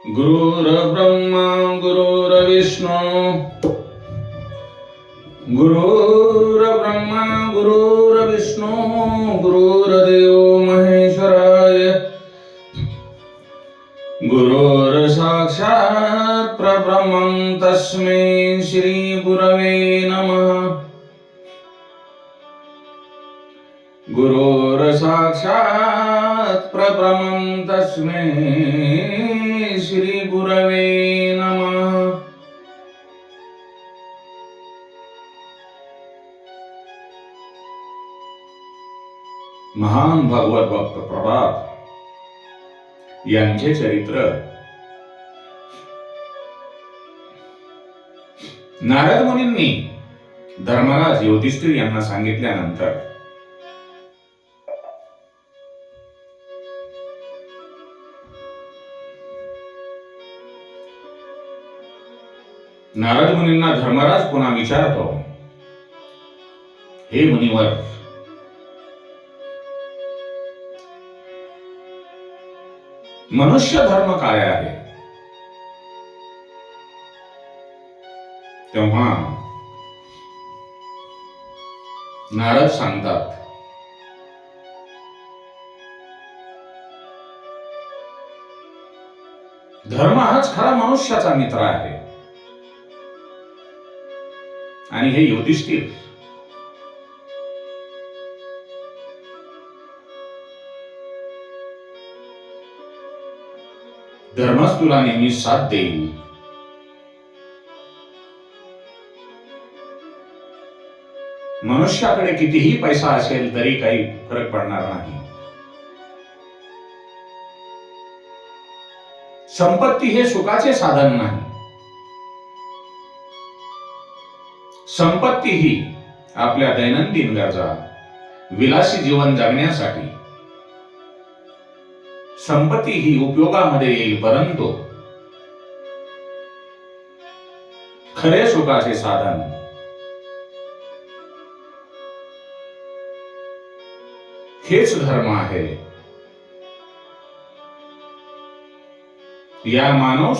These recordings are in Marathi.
गुरुर्ब्रह्मा गुरुर्विष्णू गुरुर्ब्रह्मा गुरुर्विष्णू गुरुर्देव महेश्वराय गुरुर्साक्षात् परब्रह्मं तस्मै श्री गुरवे नमः। गुरुर्साक्षात् परब्रह्मं तस्मै श्री गुरवे नमः। महान भगवत भक्त प्रभात यांचे चरित्र नारद मुनींनी धर्मराज युधिष्ठिर यांना सांगितल्यानंतर नारद मुनींना धर्मराज पुन्हा विचारतो, हे मुनिवर, मनुष्य धर्म काय आहे? तेव्हा नारद सांगतात, धर्म हाच खरा मनुष्याचा मित्र आहे. आणि हे युधिष्ठिर, धर्मच तुला नेहमी साथ देईल. मनुष्याकडे कितीही पैसा असेल तरी काही फरक पडणार नाही. संपत्ती हे सुखाचे साधन नाही. संपत्ती ही आपल्या दैनंदिन गरजा, विलासी जीवन जगण्यासाठी संपत्ती ही उपयोगामध्ये येईल, परंतु खरे सुखाचे साधन हेच धर्म आहे. या मानव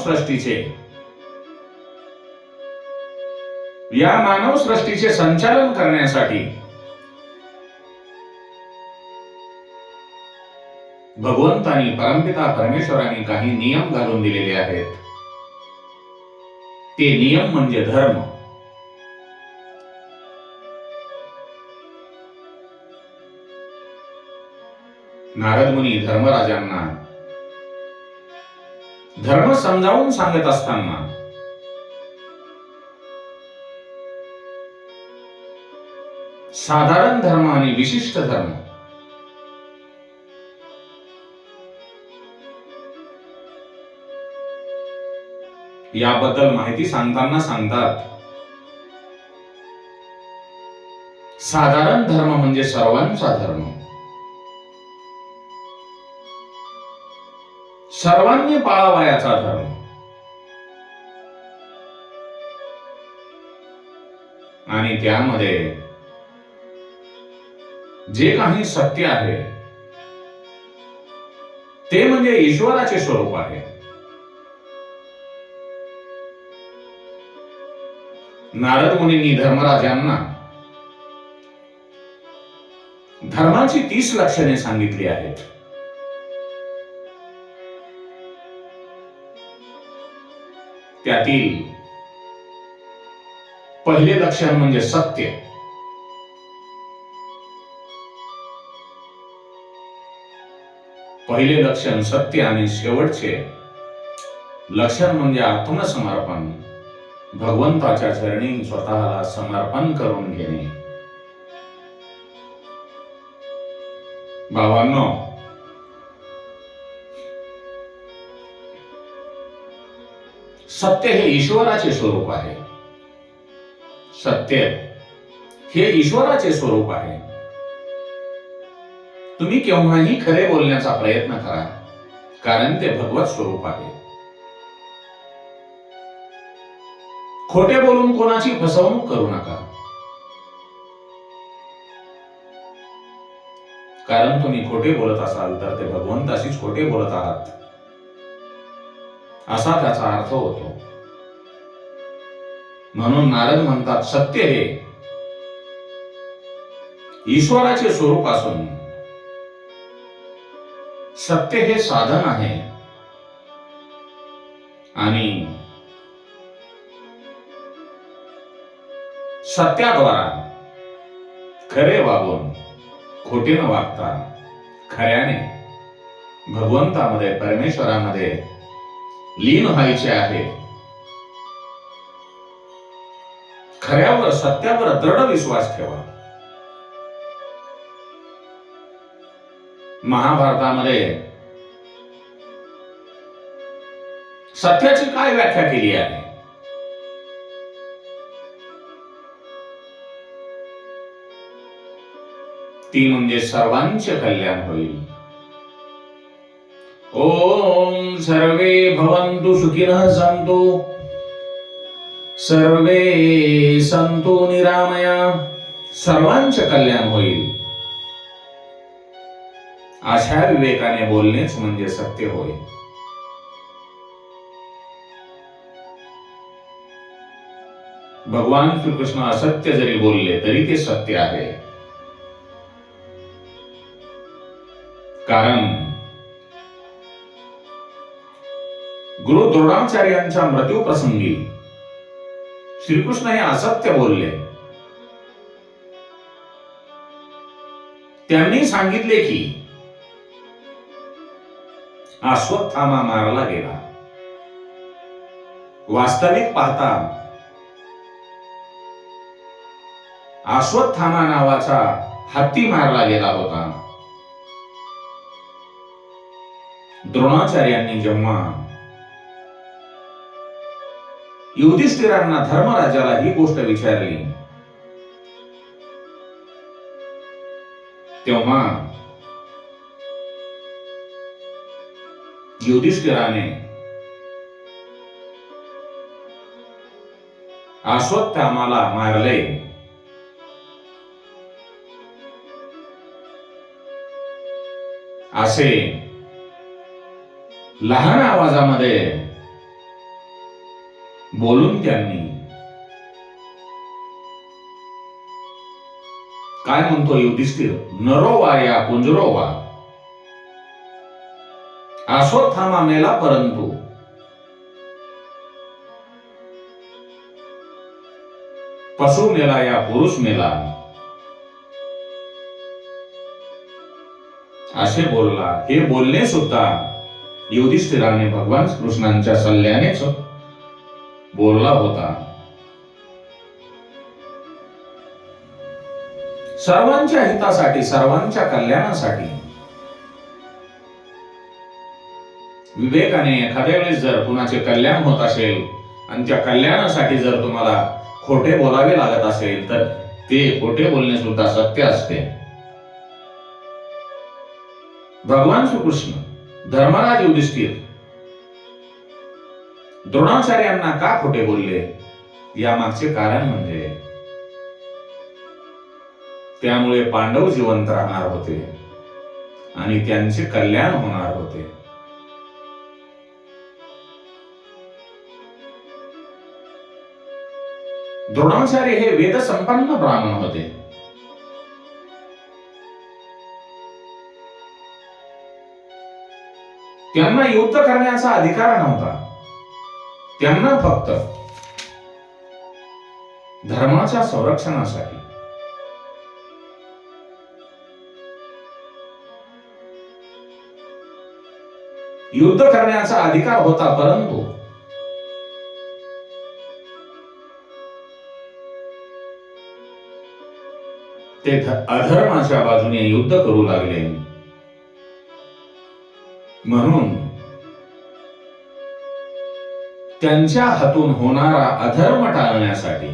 सृष्टीचे संचालन करण्यासाठी भगवंतानी, परमपिता परमेश्वराने काही नियम घालून दिलेले आहेत. ते नियम म्हणजे धर्म. नारद मुनी धर्मराजांना धर्म समजावून सांगत असताना साधारण धर्म आणि विशिष्ट धर्म याबद्दल माहिती सांगताना सांगतात, साधारण धर्म म्हणजे सर्वांचा धर्म, सर्वांनी पाळावयाचा धर्म. आणि त्यामध्ये जे काही सत्य आहे ते म्हणजे ईश्वराचे स्वरूप आहे. नारद मुनींनी धर्मराजांना धर्माची 30 लक्षणे सांगितली आहेत. त्यातील पहिले लक्षण म्हणजे सत्य. पहिले लक्षण सत्य आणि शेवटचे लक्षण म्हणजे आत्मसमर्पण, भगवंताच्या चरणी स्वतःला समर्पण करून घेणे. भावांनो, सत्य हे ईश्वराचे स्वरूप आहे. सत्य हे ईश्वराचे स्वरूप आहे. तुम्ही केव्हाही खरे बोलण्याचा प्रयत्न करा, कारण ते भगवत स्वरूप आहे. खोटे बोलून कोणाची फसवणूक करू नका, कारण तुम्ही खोटे बोलत असाल तर ते भगवंताशीच खोटे बोलत आहात. असा त्याचा अर्थ होतो. म्हणून नारद म्हणतात, सत्य हे ईश्वराचे स्वरूप असून सत्य हे साधन आहे आणि सत्याद्वारा खरे वागून खोटे न वागता खऱ्याने भगवंतामध्ये परमेश्वरामध्ये लीन व्हायचे आहे. खऱ्यावर सत्यावर दृढ विश्वास ठेवा. महाभारतामध्ये सत्याची काय व्याख्या केली आहे? ती म्हणजे सर्वांचे कल्याण होईल. ओम सर्वे भवन्तु सुखिनः सन्तु सर्वे सन्तु निरामया. सर्वांचे कल्याण होईल अशा विवेकाने बोलणेच म्हणजे सत्य होय. भगवान श्रीकृष्ण असत्य जरी बोलले तरी ते सत्य आहे. कारण गुरु द्रोणाचार्यांच्या मृत्यू प्रसंगी श्रीकृष्ण हे असत्य बोलले. त्यांनी सांगितले की अश्वत्थामा मारला गेला. वास्तविक पाहता अश्वत्थामा नावाचा हत्ती मारला गेला होता. द्रोणाचार्यांनी जेव्हा युधिष्ठिरांना धर्मराजाला ही गोष्ट विचारली तेव्हा युधिष्ठिराने अश्वत्थामाला मारले असे लहान आवाजामध्ये बोलून त्यांनी काय म्हणतो युधिष्ठिर, नरो वा या कुंजरो वा, अश्वत्थामा मेला परंतु पशु मेला या पुरुष मेला असे बोलला. हे बोलणे सुद्धा युधिष्ठिराने भगवान कृष्णांच्या सल्ल्यानेच बोलला होता. सर्वांच्या हितासाठी, सर्वांच्या कल्याणासाठी विवेकाने एखाद्या वेळेस जर कुणाचे कल्याण होत असेल आणि त्या कल्याणासाठी जर तुम्हाला खोटे बोलावे लागत असेल तर ते खोटे बोलणे सुद्धा सत्य असते. भगवान श्रीकृष्ण, धर्मराज युधिष्ठिर द्रोणाचार्यांना का खोटे बोलले यामागचे कारण म्हणजे त्यामुळे पांडव जिवंत राहणार होते आणि त्यांचे कल्याण होणार होते. द्रोणाचार्य हे वेद संपन्न ब्राह्मण होते. त्यांना युद्ध करण्याचा अधिकार नव्हता. त्यांना फक्त धर्माच्या संरक्षणासाठी युद्ध करण्याचा अधिकार होता, परंतु ते अधर्माच्या बाजूने युद्ध करू लागले. म्हणून त्यांच्या हातून होणारा अधर्म टाळण्यासाठी,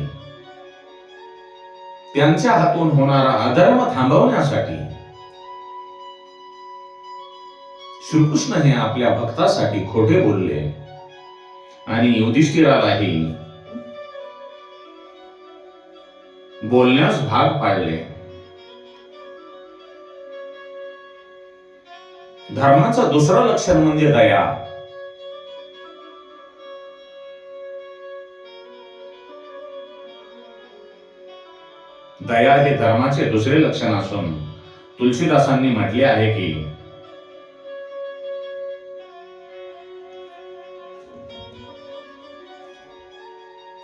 त्यांच्या हातून होणारा अधर्म थांबवण्यासाठी श्रीकृष्ण हे आपल्या भक्तासाठी खोटे बोलले आणि युधिष्ठिरालाही बोलण्यास भाग पाडले. धर्माचं दुसरं लक्षण म्हणजे दया. दया हे धर्माचे दुसरे लक्षण असून तुलसीदासांनी म्हटले आहे की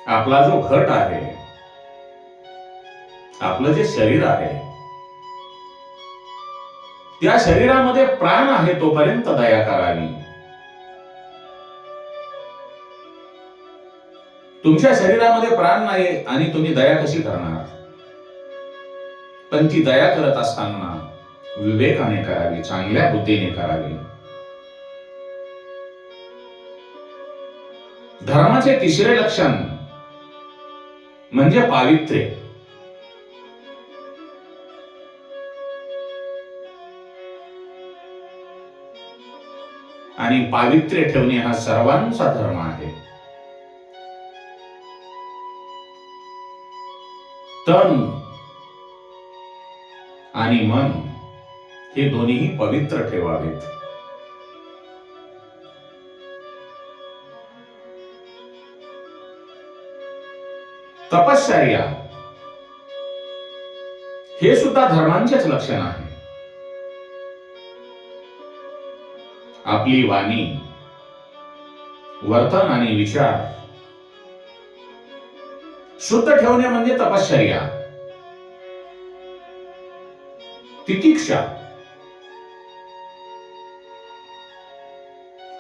आपला जो घट आहे, आपलं जे शरीर आहे, त्या शरीरामध्ये प्राण आहे तोपर्यंत दया करावी. तुमच्या शरीरामध्ये प्राण नाही आणि तुम्ही दया कशी करणार? पण ती दया करत असताना विवेकाने करावी, चांगल्या बुद्धीने करावी. धर्माचे तिसरे लक्षण म्हणजे पावित्र्य. आणि पावित्र्य ठेवणे हा सर्वांचा धर्म आहे. तन आणि मन हे दोन्ही पवित्र ठेवावेत. तपश्चर्या हे सुद्धा धर्मांचेच लक्षण आहे. आपली वाणी, वर्तन आणि विचार शुद्ध ठेवणे म्हणजे तपश्चर्या. तितिक्षा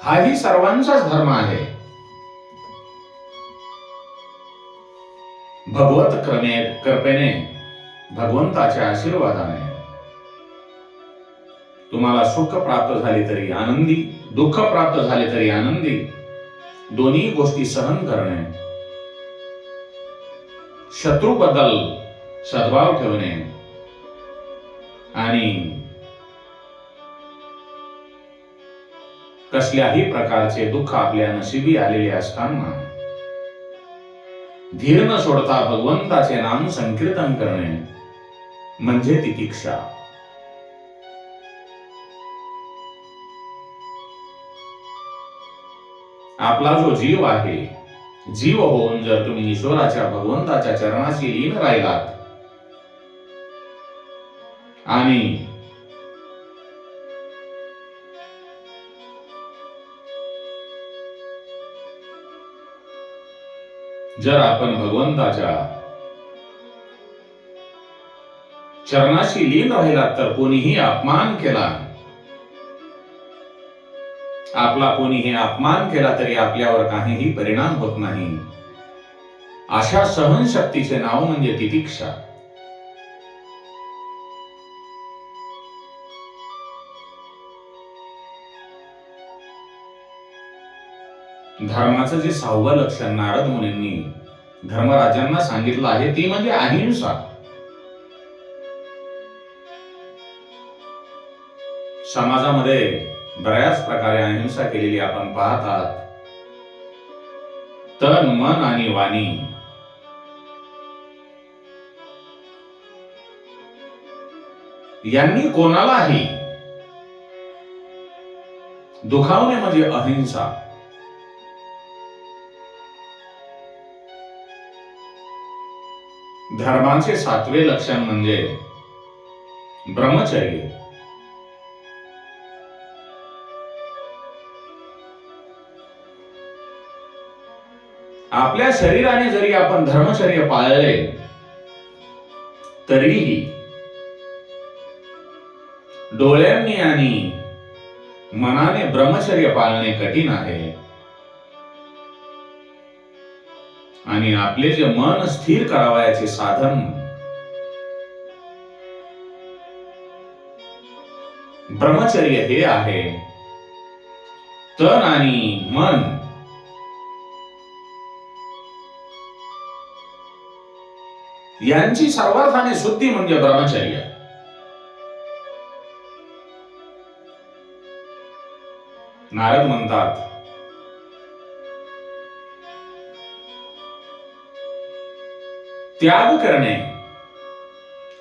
हाही सर्वांचाच धर्म आहे. भगवत कृपेने, भगवंताच्या आशीर्वादाने तुम्हाला सुख प्राप्त झाले तरी आनंदी, दुःख प्राप्त झाले तरी आनंदी, दोन्ही गोष्टी सहन करणे, शत्रूबद्दल सद्भाव ठेवणे आणि कसल्याही प्रकारचे दुःख आपल्या नशिबी आलेले असताना धीर न सोडता भगवंताचे नाम संकीर्तन करणे म्हणजे तितिक्षा. आपला जो जीव आहे, जीव होऊन जर तुम्ही ईश्वराच्या, भगवंताच्या चरणाशी लीन राहिलात आणि जर आपण भगवंताच्या चरणाशी लीन राहिलात तर कोणीही अपमान केला, आपला कोणीही अपमान केला तरी आपल्यावर काहीही परिणाम होत नाही. अशा सहनशक्तीचे नाव म्हणजे तितिक्षा. धर्माचं जे 6वं लक्षण नारद मुनींनी धर्मराजांना सांगितलं आहे ती म्हणजे अहिंसा. समाजामध्ये बऱ्याच प्रकारे अहिंसा केलेली आपण पाहतात. तन, मन आणि वाणी यांनी कोणालाही दुखावणे म्हणजे अहिंसा. धर्माचे 7वे लक्षण म्हणजे ब्रह्मचर्य. आपल्या शरीराने जरी आपण धर्मचर्य पाळले तरीही डोळ्यांनी आणि मनाने ब्रह्मचर्य पाळणे कठीण आहे. आणि आपले जे मन स्थिर करावयाचे साधन ब्रह्मचर्य हे आहे. तन आणि मन यांची सर्वार्थाने शुद्धी म्हणजे ब्रह्मचर्य. नारद म्हणतात त्याग करणे,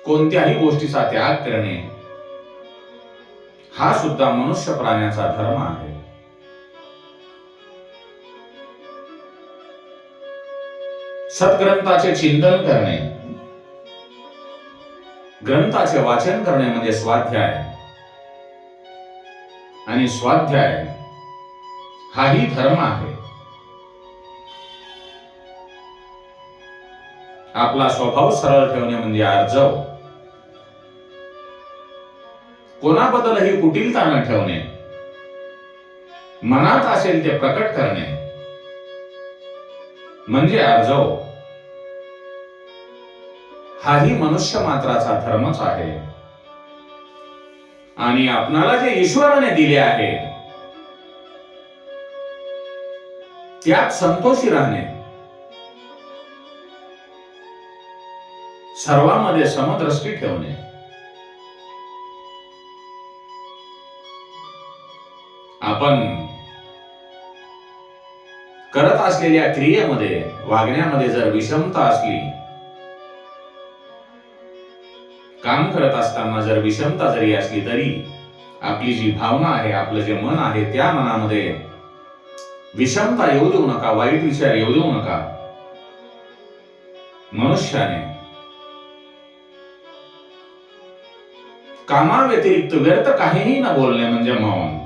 कोणत्याही गोष्टीचा त्याग करणे हा सुद्धा मनुष्य प्राण्याचा धर्म आहे. सद्ग्रंथाचे चिंतन करणे, ग्रंथाचे वाचन करणे म्हणजे स्वाध्याय, आणि स्वाध्याय हाही धर्म आहे. आपला स्वभाव सरळ ठेवणे म्हणजे आर्जव, कोणाबद्दलही कुटिलता न ठेवणे, मनात असेल ते प्रकट करणे म्हणजे आर्जव. हाही मनुष्य मात्राचा धर्मच आहे. आणि आपणाला जे ईश्वराने दिले आहे त्यात संतोषी राहणे, सर्वांमध्ये समदृष्टी ठेवणे. आपण करत असलेल्या क्रियेमध्ये, वागण्यामध्ये जर विषमता असली, काम करत असताना जर विषमता जरी असली तरी आपली जी भावना आहे, आपलं जे मन आहे, त्या मनामध्ये विषमता येऊ देऊ नका, वाईट विचार येऊ देऊ नका. मनुष्याने कामाव्यतिरिक्त व्यर्थ काहीही न बोलणे म्हणजे मौन.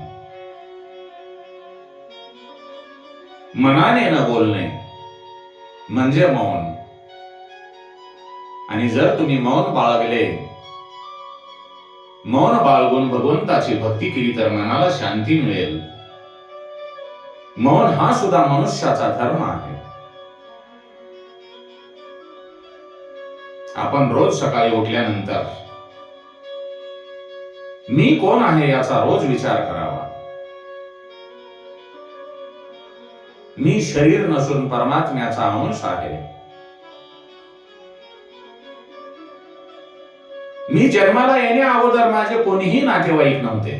मनाने न बोलणे म्हणजे मौन. आणि जर तुम्ही मौन बाळगले, मौन बाळगून भगवंताची भक्ती केली तर मनाला शांती मिळेल. मौन हा सुद्धा मनुष्याचा धर्म आहे. आपण रोज सकाळी उठल्यानंतर मी कोण आहे याचा रोज विचार करावा. मी शरीर नसून परमात्म्याचा अंश आहे. मी जन्माला येण्या अगोदर माझे कोणीही नातेवाईक नव्हते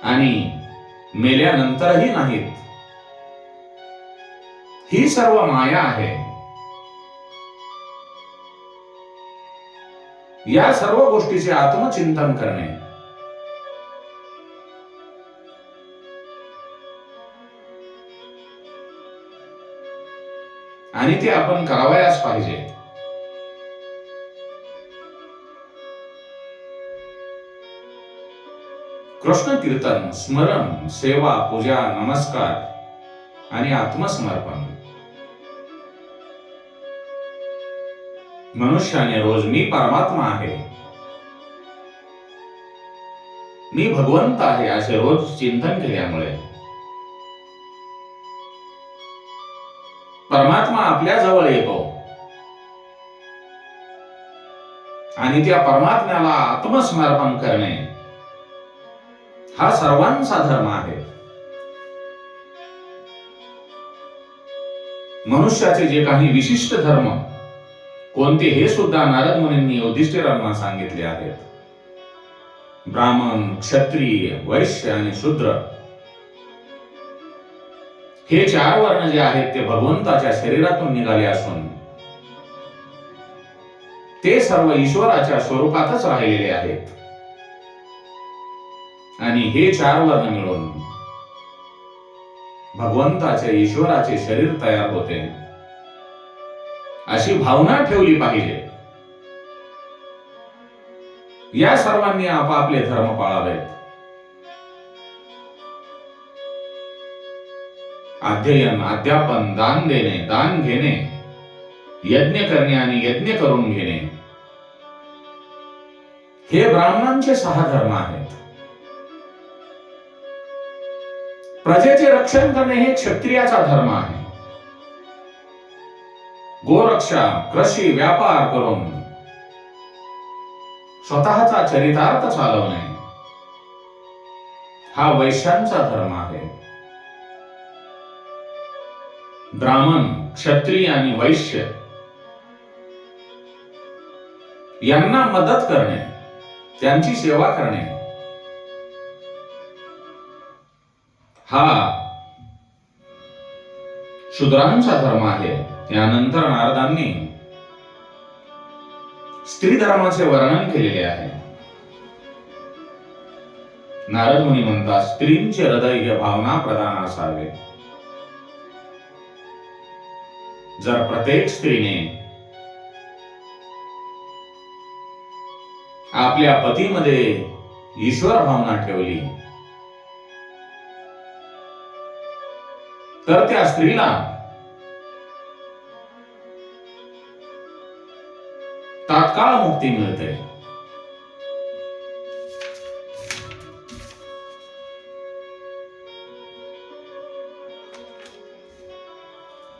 आणि मेल्यानंतरही नाहीत. ही सर्व माया आहे. या सर्व गोष्टीचे आत्मचिंतन करणे आणि ते आपण करावयास पाहिजे. कृष्ण कीर्तन, स्मरण, सेवा, पूजा, नमस्कार आणि आत्मसमर्पण. मनुष्याने रोज मी परमात्मा आहे, मी भगवंत आहे असे रोज चिंतन केल्यामुळे परमात्मा आपल्या जवळ येतो आणि त्या परमात्म्याला आत्मसमर्पण करणे हा सर्वांचा धर्म आहे. मनुष्याचे जे काही विशिष्ट धर्म कोणते हे सुद्धा नारद मुनींनी युधिष्ठिरांना सांगितले आहेत. ब्राह्मण, क्षत्रिय, वैश्य आणि शूद्र हे चार वर्ण जे आहेत ते भगवंताच्या शरीरातून निघाले असून ते सर्व ईश्वराच्या स्वरूपातच राहिलेले आहेत. आणि हे चार वर्ण मिळून भगवंताचे, ईश्वराचे शरीर तयार होते अशी भावना ठेवली पाहिजे. या सर्वांनी आपापले धर्म पाळावेत. अध्ययन, अध्यापन, दान देणे, दान घेणे, यज्ञ करणे आणि यज्ञ करून घेणे हे ब्राह्मणांचे 6 धर्म आहेत. प्रजेचे रक्षण करणे हे क्षत्रियाचा धर्म आहे. गोरक्षा, कृषी, व्यापार करून स्वतःचा चरितार्थ चालवणे हा वैश्यांचा धर्म आहे. ब्राह्मण, क्षत्रिय आणि वैश्य यांना मदत करणे, त्यांची सेवा करणे हा शूद्रांचा धर्म आहे. यानंतर नारदांनी स्त्री धर्माचे वर्णन केलेले आहे. नारद मुनी म्हणतात, स्त्रींचे हृदय हे भावना प्रधान असावे. जर प्रत्येक स्त्रीने आपल्या पतीमध्ये ईश्वर भावना ठेवली, तर त्या स्त्रीला तात्काळ मुक्ती मिळते.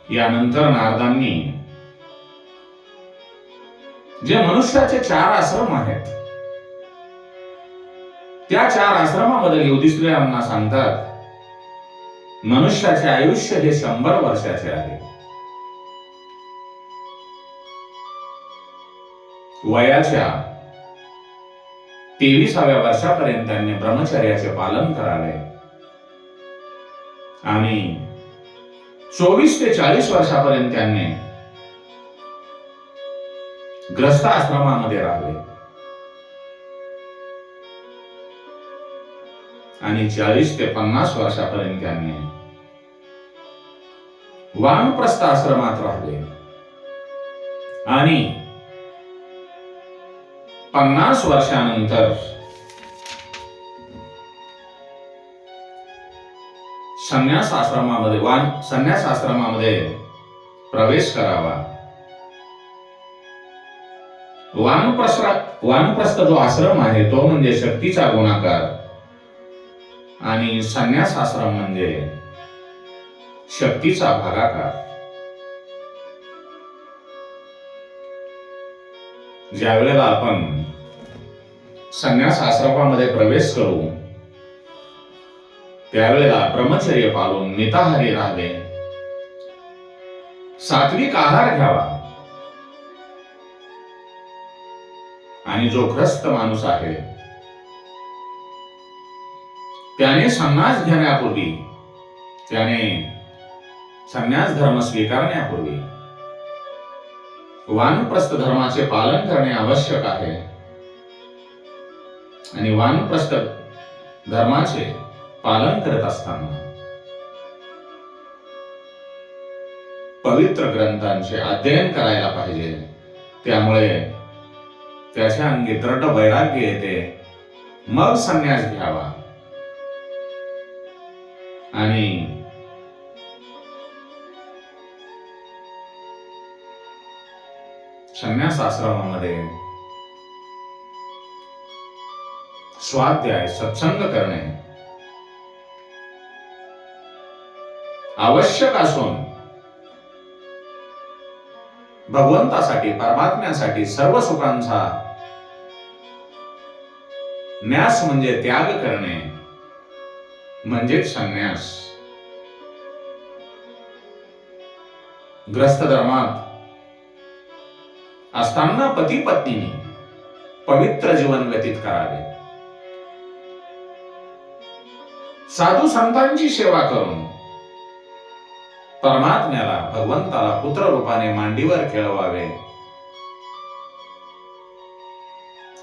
यानंतर नारदांनी जे मनुष्याचे 4 आश्रम आहेत, त्या 4 आश्रमाबद्दल युधिष्ठिरांना सांगतात, मनुष्याचे आयुष्य हे 100 वर्षाचे आहे. वयाच्या 23व्या वर्षापर्यंत त्यांनी ब्रह्मचर्याचे पालन करावे आणि 24 ते 40 वर्षापर्यंत त्यांनी ग्रस्त आश्रमामध्ये राहावे आणि 40 ते 50 वर्षापर्यंत त्यांनी वानप्रस्थ आश्रमात राहावे आणि 50 वर्षानंतर संन्यास आश्रमामध्ये प्रवेश करावा. वानप्रस्थ जो आश्रम आहे तो म्हणजे शक्तीचा गुणाकार आणि संन्यास आश्रम म्हणजे शक्तीचा भागाकार. ज्या वेळेला आपण संन्यास आश्रमामध्ये प्रवेश करू, त्यावेळेला ब्रह्मचर्य पाळून मिताहारी राहावे, सात्विक आहार घ्यावा आणि जो ग्रस्त माणूस आहे त्याने संन्यास घेण्यापूर्वी, त्याने संन्यास धर्म स्वीकारण्यापूर्वी वानप्रस्थ धर्माचे पालन करणे आवश्यक आहे आणि वानप्रस्थ धर्माचे पालन करत असताना पवित्र ग्रंथांचे अध्ययन करायला पाहिजे. त्यामुळे त्याच्या अंगी दृढ वैराग्य येते, मग संन्यास घ्यावा आणि संन्यास आश्रमामध्ये स्वाध्याय सत्संग करणे आवश्यक असून भगवंतासाठी, परमात्म्यासाठी सर्व सुखांचा न्यास म्हणजे त्याग करणे म्हणजेच संन्यास. ग्रस्त धर्मात असताना पती पत्नीने पवित्र जीवन व्यतीत करावे, साधू संतांची सेवा करून परमात्म्याला, भगवंताला पुत्र रूपाने मांडीवर खेळवावे.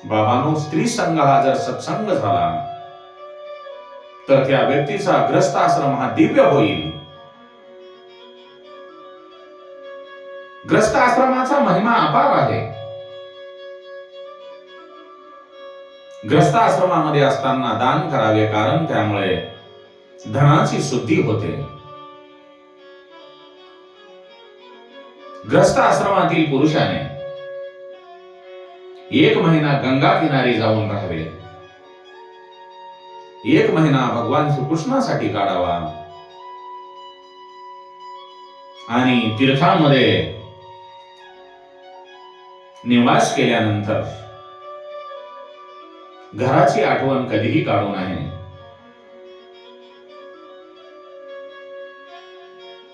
बाबांनो, स्त्री संघ हा जर सत्संग झाला तर त्या व्यक्तीचा ग्रस्त आश्रम हा दिव्य होईल. ग्रस्त आश्रमाचा महिमा अपार आहे. ग्रस्त आश्रमामध्ये असताना दान करावे, कारण त्यामुळे धनाची शुद्धी होते. ग्रस्त आश्रमातील पुरुषाने 1 महिना गंगा किनारी जाऊन राहावे, 1 महिना भगवान श्रीकृष्णासाठी काढावा आणि तीर्थामध्ये निवास केल्यानंतर घराची आठवण कधीही काढू नये.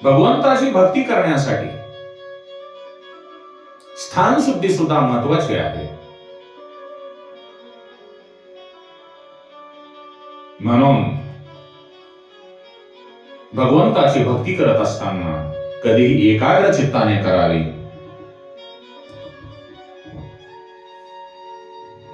भगवंताची भक्ती करण्यासाठी स्थान शुद्धी सुद्धा महत्वाची आहे. म्हणून भगवंताची भक्ती करत असताना कधीही एकाग्र चित्ताने करावी.